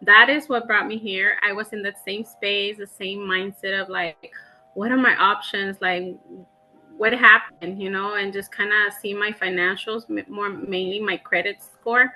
that is what brought me here. I was in that same space, the same mindset of like, what are my options? Like, what happened, and just kind of see my financials, more mainly my credit score.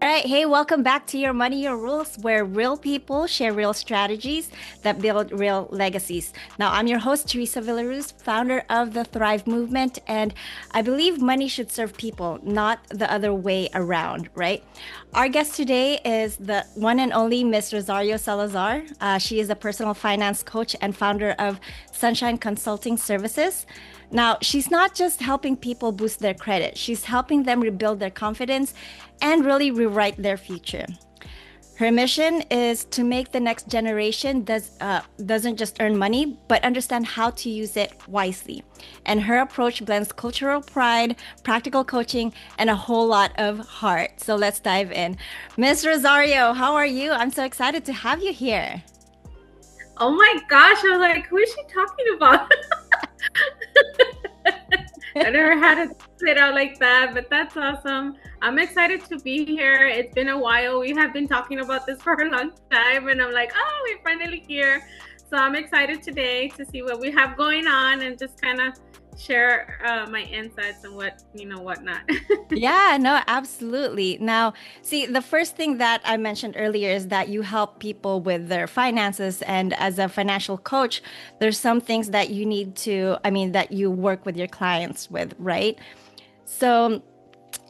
All right, hey, welcome back to Your Money, Your Rules, where real people share real strategies that build real legacies. Now, I'm your host, Teresa Villaruz, founder of the Thrive Movement, and I believe money should serve people, not the other way around, right? Our guest today is the one and only Miss Rosario Salazar. She is a personal finance coach and founder of Sunshine Consulting Services. Now, she's not just helping people boost their credit, she's helping them rebuild their confidence and really rewrite their future. Her mission is to make the next generation doesn't just earn money, but understand how to use it wisely. And her approach blends cultural pride, practical coaching, and a whole lot of heart. So let's dive in. Miss Rosario, how are you? I'm so excited to have you here. Oh my gosh, I was like, who is she talking about? I never had it sit out like that, but that's awesome. I'm excited to be here. It's been a while. We have been talking about this for a long time, and I'm like, oh, we're finally here. So I'm excited today to see what we have going on and just kind of share my insights and whatnot. Yeah, no, absolutely. Now, see, the first thing that I mentioned earlier is that you help people with their finances. And as a financial coach, there's some things that you need to, that you work with your clients with, right? So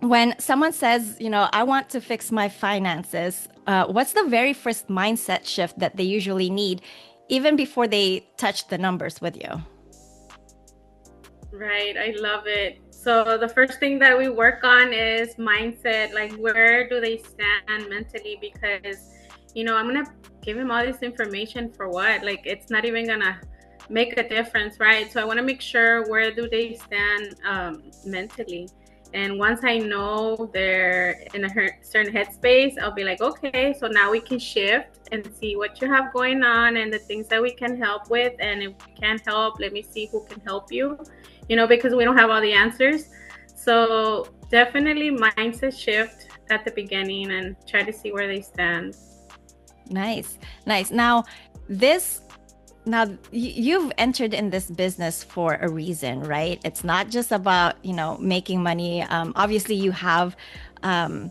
when someone says, I want to fix my finances, what's the very first mindset shift that they usually need, even before they touch the numbers with you? Right, I love it. So the first thing that we work on is mindset, like where do they stand mentally? Because, I'm gonna give them all this information for what? Like it's not even gonna make a difference, right? So I want to make sure where do they stand mentally. And once I know they're in a certain headspace, I'll be like, okay, so now we can shift and see what you have going on and the things that we can help with. And if we can't help, let me see who can help you, because we don't have all the answers. So definitely mindset shift at the beginning and try to see where they stand. Nice, nice. Now, you've entered in this business for a reason, right? It's not just about, making money. Obviously, you have a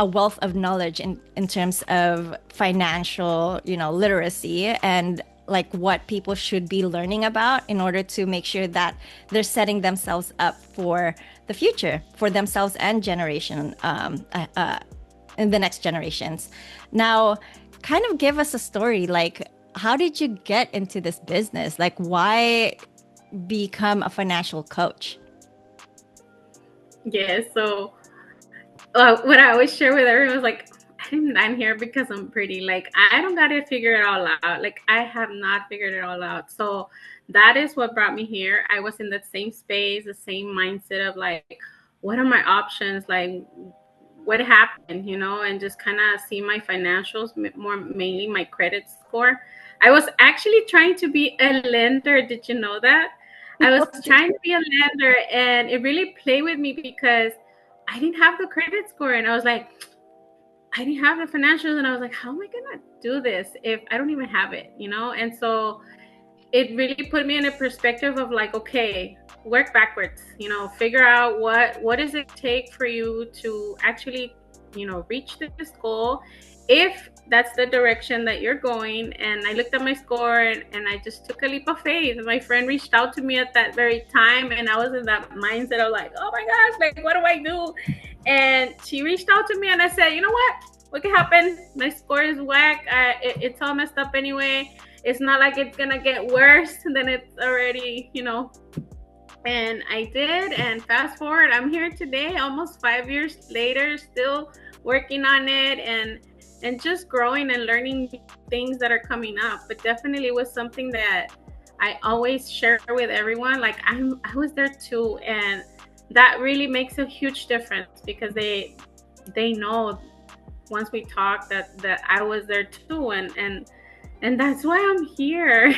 wealth of knowledge in terms of financial, literacy and like what people should be learning about in order to make sure that they're setting themselves up for the future, for themselves and in the next generations. Now, kind of give us a story, like how did you get into this business? Like why become a financial coach? Yeah, so what I always share with everyone is like, I'm here because I'm pretty. Like, I don't got to figure it all out. Like, I have not figured it all out. So that is what brought me here. I was in that same space, the same mindset of like, what are my options? Like, what happened, and just kind of see my financials, more mainly my credit score. I was actually trying to be a lender. Did you know that? I was trying to be a lender, and it really played with me because I didn't have the credit score, and I was like, I didn't have the financials, and I was like, how am I gonna do this if I don't even have it, And so it really put me in a perspective of like, okay, work backwards, figure out what does it take for you to actually, reach this goal, if that's the direction that you're going. And I looked at my score, and I just took a leap of faith. My friend reached out to me at that very time, and I was in that mindset of like, oh my gosh, like what do I do? And she reached out to me, and I said, you know what could happen? My score is whack. It's all messed up anyway. It's not like it's gonna get worse than it's already, And I did, and fast forward, I'm here today, almost 5 years later, still working on it and just growing and learning things that are coming up. But definitely was something that I always share with everyone. Like I was there too, and that really makes a huge difference because they know once we talk that I was there too, and that's why I'm here.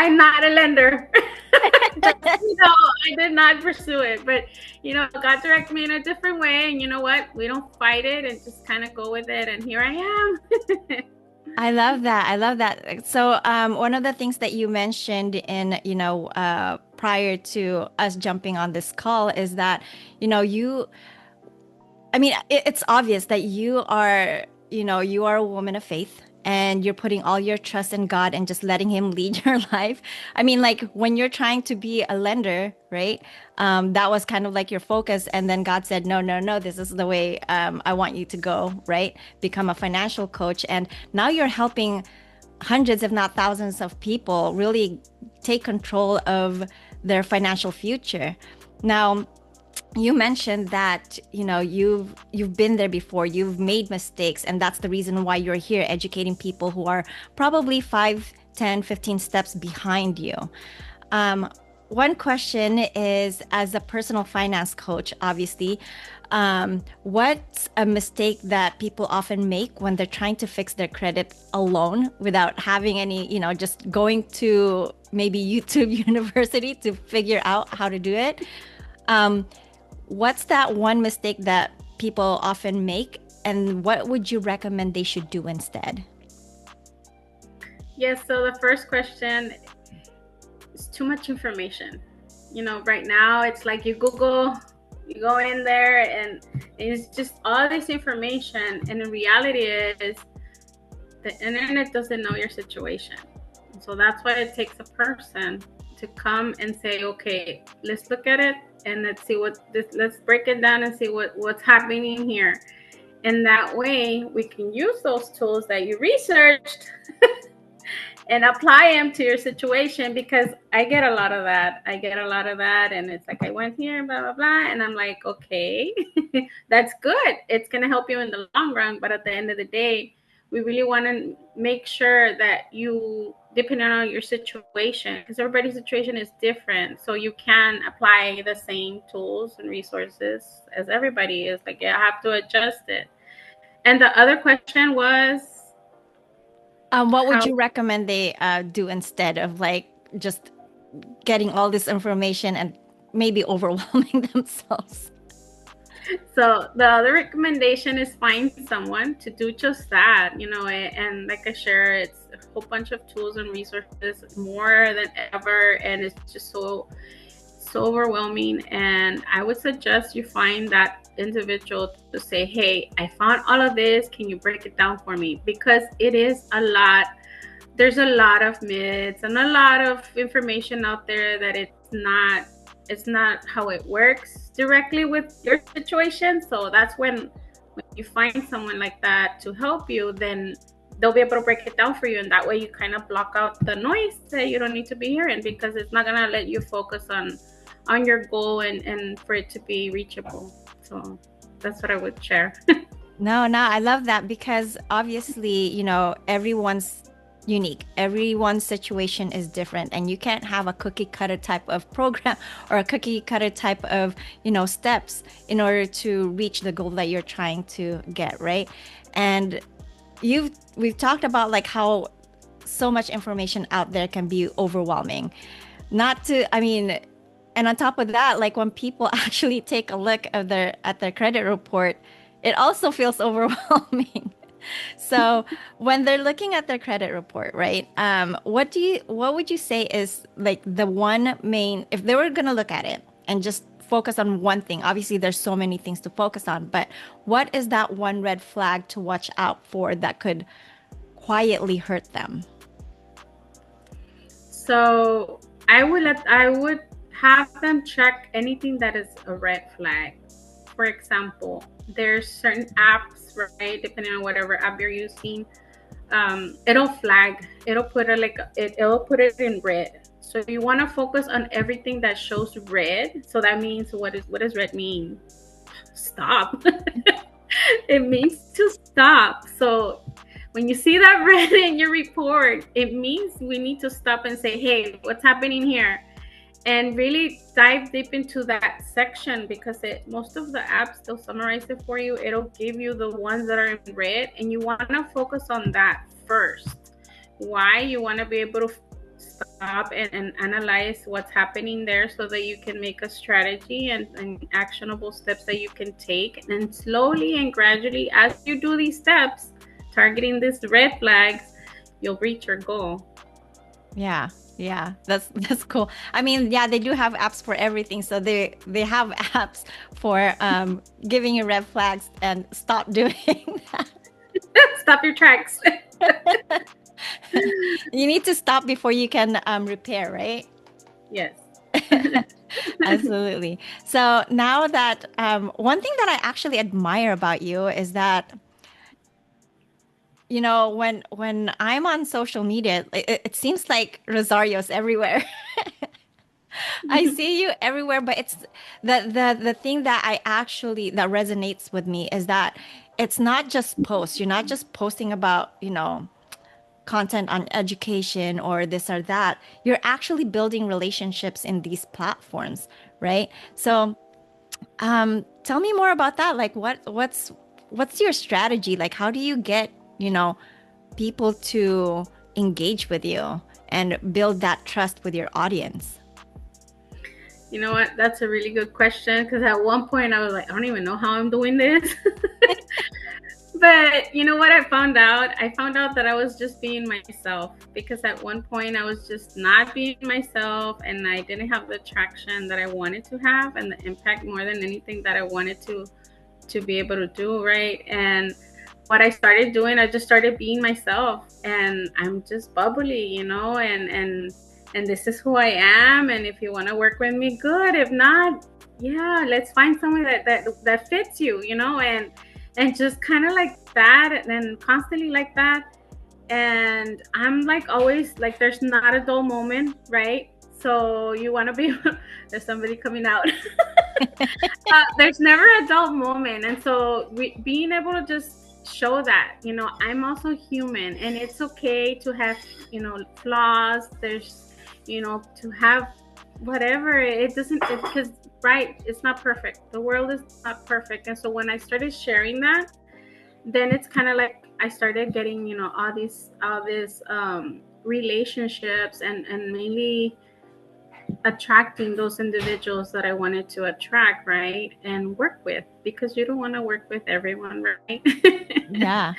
I'm not a lender. Just, I did not pursue it, but God directed me in a different way, and you know what? We don't fight it and just kind of go with it, and here I am. I love that. I love that. So, one of the things that you mentioned in, prior to us jumping on this call is that, you, I mean, it's obvious that you are a woman of faith and you're putting all your trust in God and just letting Him lead your life. I mean, like when you're trying to be a lender, right? That was kind of like your focus. And then God said, no, no, no, this is the way I want you to go, right? Become a financial coach. And now you're helping hundreds, if not thousands of people really take control of their financial future. Now, you mentioned that you've been there before, you've made mistakes, and that's the reason why you're here educating people who are probably 5, 10, 15 steps behind you. One question is, as a personal finance coach, obviously, what's a mistake that people often make when they're trying to fix their credit alone without having any, just going to maybe YouTube University to figure out how to do it? What's that one mistake that people often make, and what would you recommend they should do instead? Yes, so the first question is too much information. Right now it's like you Google, you go in there, and it's just all this information. And the reality is, the internet doesn't know your situation. So that's why it takes a person to come and say, okay, let's look at it and let's break it down and see what's happening here. And that way we can use those tools that you researched and apply them to your situation, because I get a lot of that. And it's like, I went here, blah, blah, blah. And I'm like, okay, that's good. It's going to help you in the long run. But at the end of the day, we really want to make sure that you, depending on your situation, because everybody's situation is different. So you can apply the same tools and resources as everybody is. Like, I have to adjust it. And the other question was, what would you recommend they do instead of like just getting all this information and maybe overwhelming themselves? So the other recommendation is find someone to do just that, and like I share, it's a whole bunch of tools and resources, more than ever, and it's just so overwhelming. And I would suggest you find that individual to say, hey, I found all of this, can you break it down for me? Because it is a lot. There's a lot of myths and a lot of information out there that it's not how it works directly with your situation. So that's when you find someone like that to help you, then they'll be able to break it down for you. And that way you kind of block out the noise that you don't need to be hearing, because it's not going to let you focus on your goal and for it to be reachable. So that's what I would share. No, I love that, because obviously, everyone's unique. Everyone's situation is different, and you can't have a cookie cutter type of program or a cookie cutter type of, steps in order to reach the goal that you're trying to get, right? And we've talked about like how so much information out there can be overwhelming. And on top of that, like when people actually take a look at their credit report, it also feels overwhelming. So when they're looking at their credit report, right? What would you say is like the one main, if they were going to look at it and just focus on one thing? Obviously, there's so many things to focus on, but what is that one red flag to watch out for that could quietly hurt them? So I would have them check anything that is a red flag. For example, there's certain apps, right? Depending on whatever app you're using, it'll flag. It'll put it'll put it in red. So you want to focus on everything that shows red. So that means, what does red mean? Stop. It means to stop. So when you see that red in your report, it means we need to stop and say, hey, what's happening here? And really dive deep into that section, because most of the apps, they'll summarize it for you. It'll give you the ones that are in red, and you want to focus on that first. Why? You want to be able to stop stop and analyze what's happening there so that you can make a strategy and actionable steps that you can take. And slowly and gradually, as you do these steps, targeting these red flags, you'll reach your goal. Yeah. Yeah, that's cool. I mean, yeah, they do have apps for everything. So they have apps for giving you red flags and stop doing that. Stop your tracks. You need to stop before you can repair, right? Yes. Absolutely. So now that one thing that I actually admire about you is that, you know, when I'm on social media, it seems like Rosario's everywhere. I see you everywhere, but it's the thing that I actually that resonates with me is that it's not just posts. You're not just posting about, you know, content on education or this or that. You're actually building relationships in these platforms, right? So, tell me more about that. Like, what's your strategy? Like, how do you get, you know, people to engage with you and build that trust with your audience? You know what? That's a really good question because at one point I was like, I don't even know how I'm doing this. But you know what I found out? I found out that I was just being myself because at one point I was just not being myself and I didn't have the traction that I wanted to have and the impact more than anything that I wanted to be able to do, right? And what I started doing, I just started being myself and I'm just bubbly, you know, and this is who I am. And if you want to work with me, good. If not, yeah, let's find someone that fits you, you know, and just kind of like that and constantly like that. And I'm like always like there's not a dull moment, right? So you want to be there's somebody coming out. There's never a dull moment, and so being able to just show that, you know, I'm also human and it's okay to have, you know, flaws. There's, you know, to have whatever. It doesn't, because right, it's not perfect, the world is not perfect. And so when I started sharing that, then it's kind of like I started getting, you know, all these relationships and mainly attracting those individuals that I wanted to attract, right? And work with, because you don't want to work with everyone, right? Yeah. Yeah.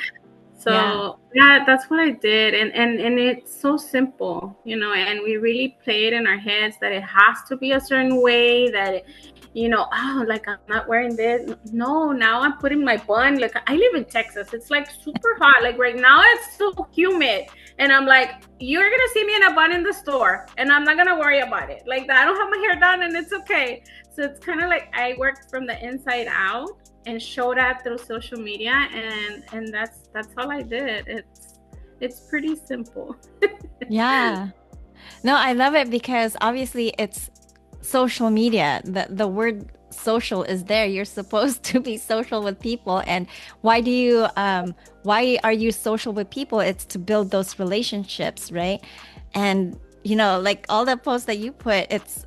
So yeah, that's what I did, and it's so simple, you know. And we really play it in our heads that it has to be a certain way. That it, you know, oh, like I'm not wearing this. No, now I'm putting my bun. Like I live in Texas, it's like super hot. Like right now, it's so humid, and I'm like, you're gonna see me in a bun in the store, and I'm not gonna worry about it. Like I don't have my hair done, and it's okay. So it's kind of like I worked from the inside out and show that through social media, and that's all I did. It's pretty simple. Yeah. No, I love it because obviously it's social media. The word social is there. You're supposed to be social with people. And why are you social with people? It's to build those relationships, right? And you know, like all the posts that you put, it's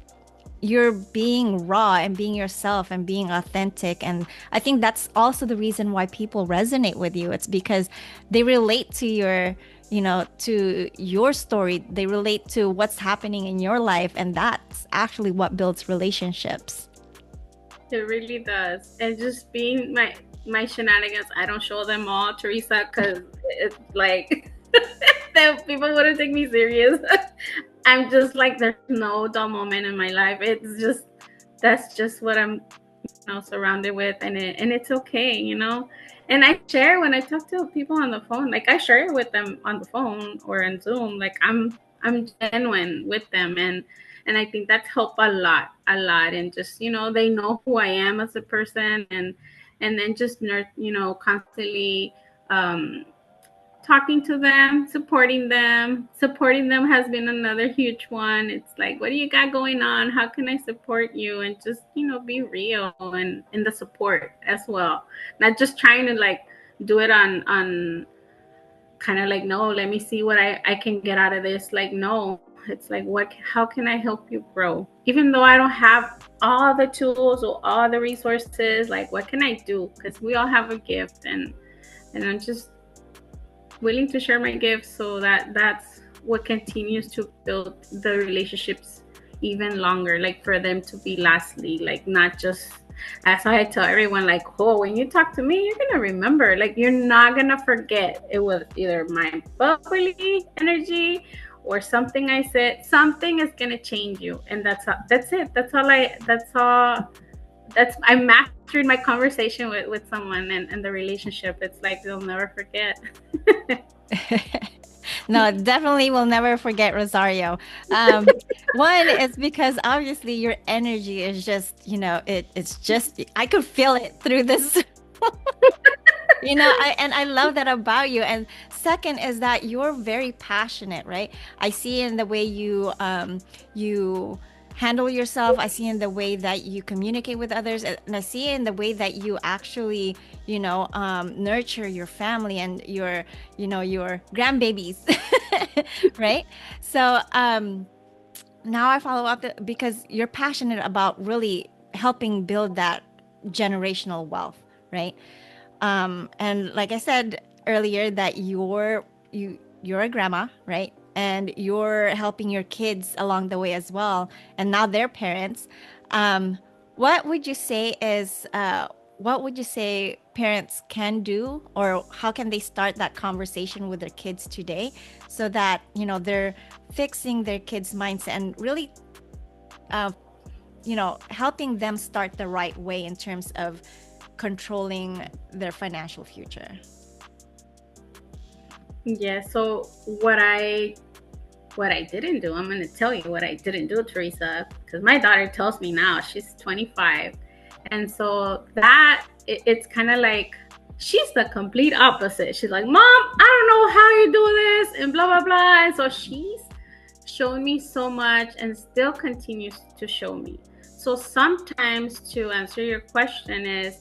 you're being raw and being yourself and being authentic. And I think that's also the reason why people resonate with you. It's because they relate to your, you know, to your story. They relate to what's happening in your life. And that's actually what builds relationships. It really does. And just being my shenanigans, I don't show them all, Teresa, because it's like the people wouldn't take me serious. I'm just like there's no dull moment in my life. It's just that's just what I'm, you know, surrounded with, and it's okay, you know. And I share when I talk to people on the phone, like I share it with them on the phone or in Zoom. Like I'm genuine with them, and I think that's helped a lot. And just, you know, they know who I am as a person, and then just you know, constantly um talking to them, supporting them has been another huge one. It's like, what do you got going on? How can I support you? And just, you know, be real and in the support as well, not just trying to like do it on kind of like, no, let me see what I can get out of this. Like, no, it's like, what, how can I help you grow, even though I don't have all the tools or all the resources? Like, what can I do? Because we all have a gift, and I'm just willing to share my gifts. So that's what continues to build the relationships even longer, like for them to be lastly, like not just, that's why I tell everyone, like, oh, when you talk to me, you're gonna remember, like you're not gonna forget. It was either my bubbly energy or something I said. Something is gonna change you, and that's it. I mastered my conversation with someone, and the relationship. It's like they'll never forget. No, definitely will never forget Rosario. One is because obviously your energy is just, it's just, I could feel it through this. And I love that about you. And second is that you're very passionate, right? I see in the way you handle yourself. I see in the way that you communicate with others, and I see in the way that you actually, nurture your family and your grandbabies, right? So now I follow up because you're passionate about really helping build that generational wealth, right? And like I said earlier, that you're a grandma, right? And you're helping your kids along the way as well, and now they're parents. Um, what would you say is what would you say parents can do, or how can they start that conversation with their kids today, so that they're fixing their kids' mindset and really uh, helping them start the right way in terms of controlling their financial future? Yeah. So what I didn't do, I'm gonna tell you what I didn't do, Teresa, because my daughter tells me now she's 25, and so it's kind of like she's the complete opposite. She's like, Mom, I don't know how you do this, and blah blah blah. And so she's shown me so much and still continues to show me. So sometimes, to answer your question, is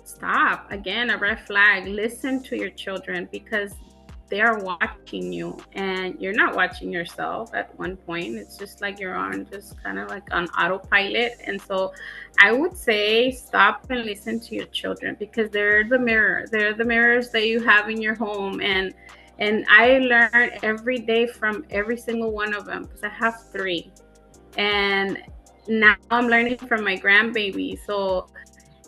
stop. Again, a red flag. Listen to your children, because they are watching you and you're not watching yourself at one point. It's just like you're on just kind of like on autopilot. And so I would say stop and listen to your children, because they're the mirror. They're the mirrors that you have in your home. And I learn every day from every single one of them, because I have three. And now I'm learning from my grandbaby. So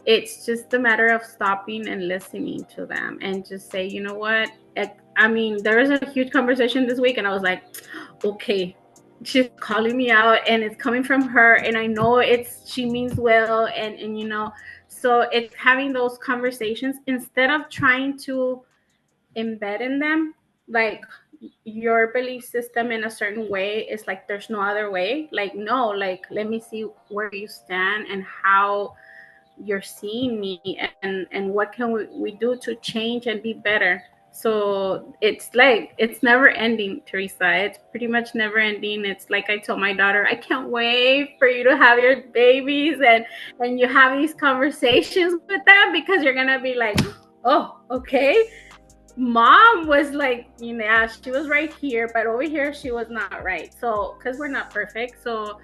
it's just a matter of stopping and listening to them and just say, you know what? I mean, there was a huge conversation this week, and I was like, okay, she's calling me out, and it's coming from her, and I know she means well, and so it's having those conversations instead of trying to embed in them, like your belief system in a certain way is like there's no other way. Like, no, like let me see where you stand and how you're seeing me, and what can we do to change and be better. So it's like it's never ending, Teresa. It's pretty much never ending. It's like I told my daughter, I can't wait for you to have your babies, and you have these conversations with them, because you're gonna be like, oh, okay, Mom was like, yeah, she was right here, but over here she was not right. So because we're not perfect, so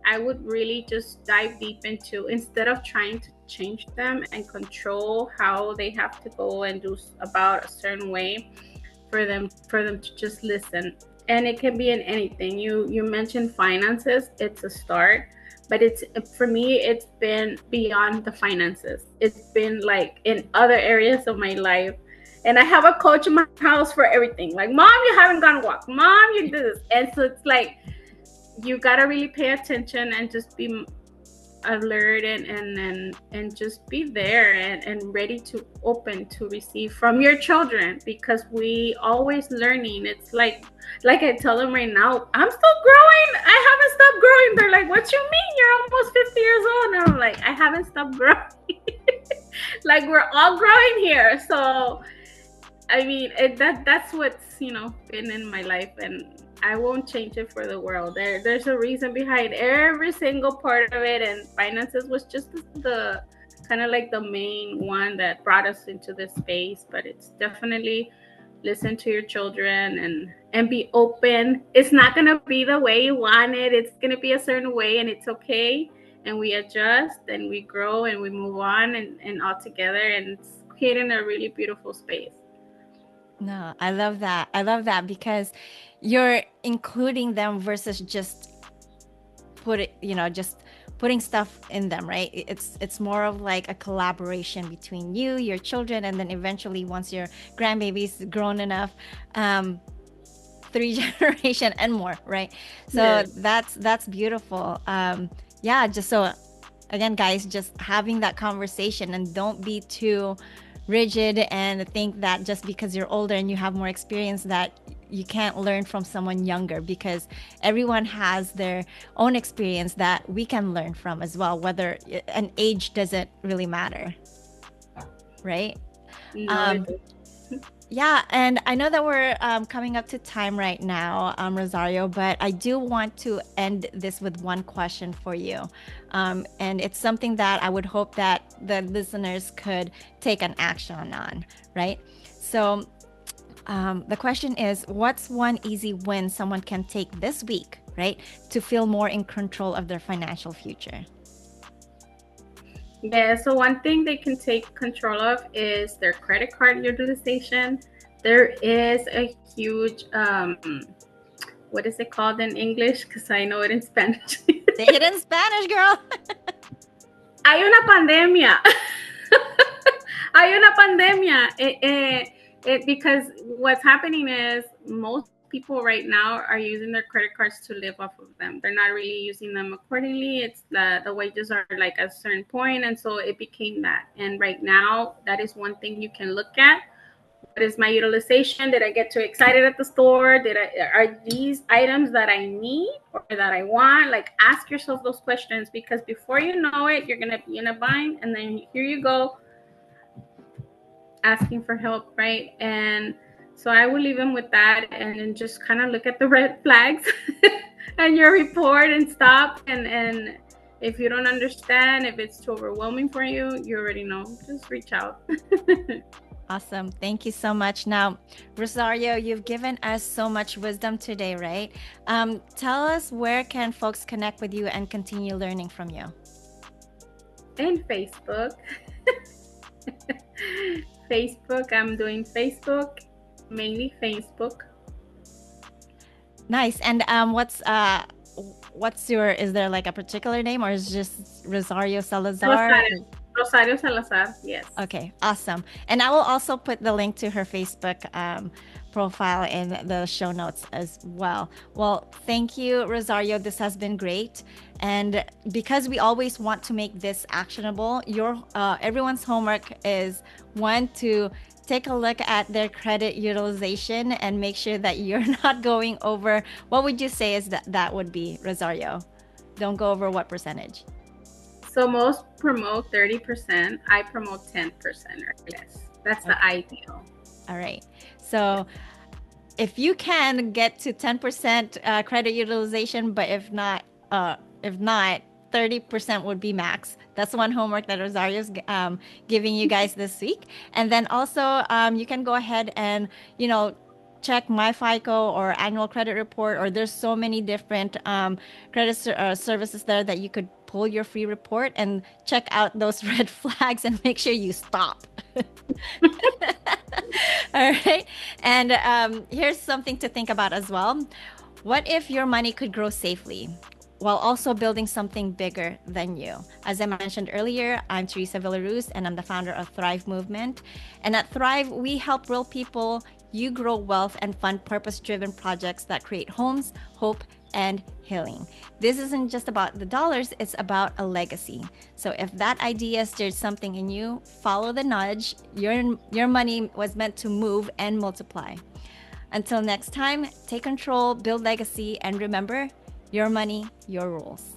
I would really just dive deep into, instead of trying to change them and control how they have to go and do about a certain way, for them to just listen. And it can be in anything. You mentioned finances. It's a start, but it's, for me, it's been beyond the finances. It's been like in other areas of my life. And I have a coach in my house for everything. Like, Mom, you haven't gone walk. Mom, you do this. And so it's like you gotta really pay attention and just be alert, and just be there, and ready to open to receive from your children, because we always learning. It's like I tell them right now, I'm still growing. I haven't stopped growing. They're like, what you mean? You're almost 50 years old. And I'm like, I haven't stopped growing. Like, we're all growing here. So I mean, that's what's been in my life, and I won't change it for the world. There's a reason behind every single part of it, and finances was just the kind of like the main one that brought us into this space. But it's definitely listen to your children, and be open. It's not gonna be the way you want it. It's gonna be a certain way, and it's okay. And we adjust, and we grow, and we move on, and all together, and it's creating a really beautiful space. No, I love that. I love that because you're including them versus just just putting stuff in them, right? It's more of like a collaboration between you, your children, and then eventually once your grandbaby's grown enough, um, three generation and more, right? So Yes. that's beautiful. Yeah, just so again, guys, just having that conversation and don't be too rigid and think that just because you're older and you have more experience that you can't learn from someone younger, because everyone has their own experience that we can learn from as well, whether an age doesn't really matter, right? No, it um, yeah, and I know that we're coming up to time right now, Rosario, but I do want to end this with one question for you. And it's something that I would hope that the listeners could take an action on, right? So the question is, what's one easy win someone can take this week, right, to feel more in control of their financial future? Yeah, so one thing they can take control of is their credit card utilization. There is a huge, what is it called in English? Because I know it in Spanish. Say it in Spanish, girl. Hay una pandemia. Hay una pandemia. Because what's happening is most people right now are using their credit cards to live off of them. They're not really using them accordingly. It's the wages are like at a certain point, and so it became that. And right now, that is one thing you can look at. What is my utilization? Did I get too excited at the store? Are these items that I need or that I want? Like, ask yourself those questions, because before you know it, you're gonna be in a bind, and then here you go asking for help, right? And so I will leave them with that, and then just kind of look at the red flags and your report and stop. And if you don't understand, if it's too overwhelming for you, you already know. Just reach out. Awesome. Thank you so much. Now, Rosario, you've given us so much wisdom today, right? Tell us, where can folks connect with you and continue learning from you? And Facebook. Facebook, I'm doing Facebook, mainly Facebook. Nice. And what's your, is there like a particular name, or is it just Rosario Salazar? Rosario Salazar, yes. Okay, awesome. And I will also put the link to her Facebook profile in the show notes as well. Well, thank you, Rosario. This has been great. And because we always want to make this actionable, your everyone's homework is one, to take a look at their credit utilization and make sure that you're not going over. What would you say is that would be, Rosario? Don't go over what percentage? So most promote 30%. I promote 10% or less. That's the ideal. All right. So if you can get to 10% credit utilization, but if not, 30% would be max. That's one homework that Rosario's giving you guys this week. And then also, you can go ahead and, check my FICO or annual credit report, or there's so many different credit services there that you could pull your free report and check out those red flags and make sure you stop. All right. And here's something to think about as well. What if your money could grow safely while also building something bigger than you? As I mentioned earlier, I'm Teresa Villaruz, and I'm the founder of Thrive Movement. And at Thrive, we help real people, you grow wealth and fund purpose-driven projects that create homes, hope, and healing. This isn't just about the dollars, it's about a legacy. So if that idea stirs something in you, follow the nudge. Your money was meant to move and multiply. Until next time, take control, build legacy, and remember, your money, your rules.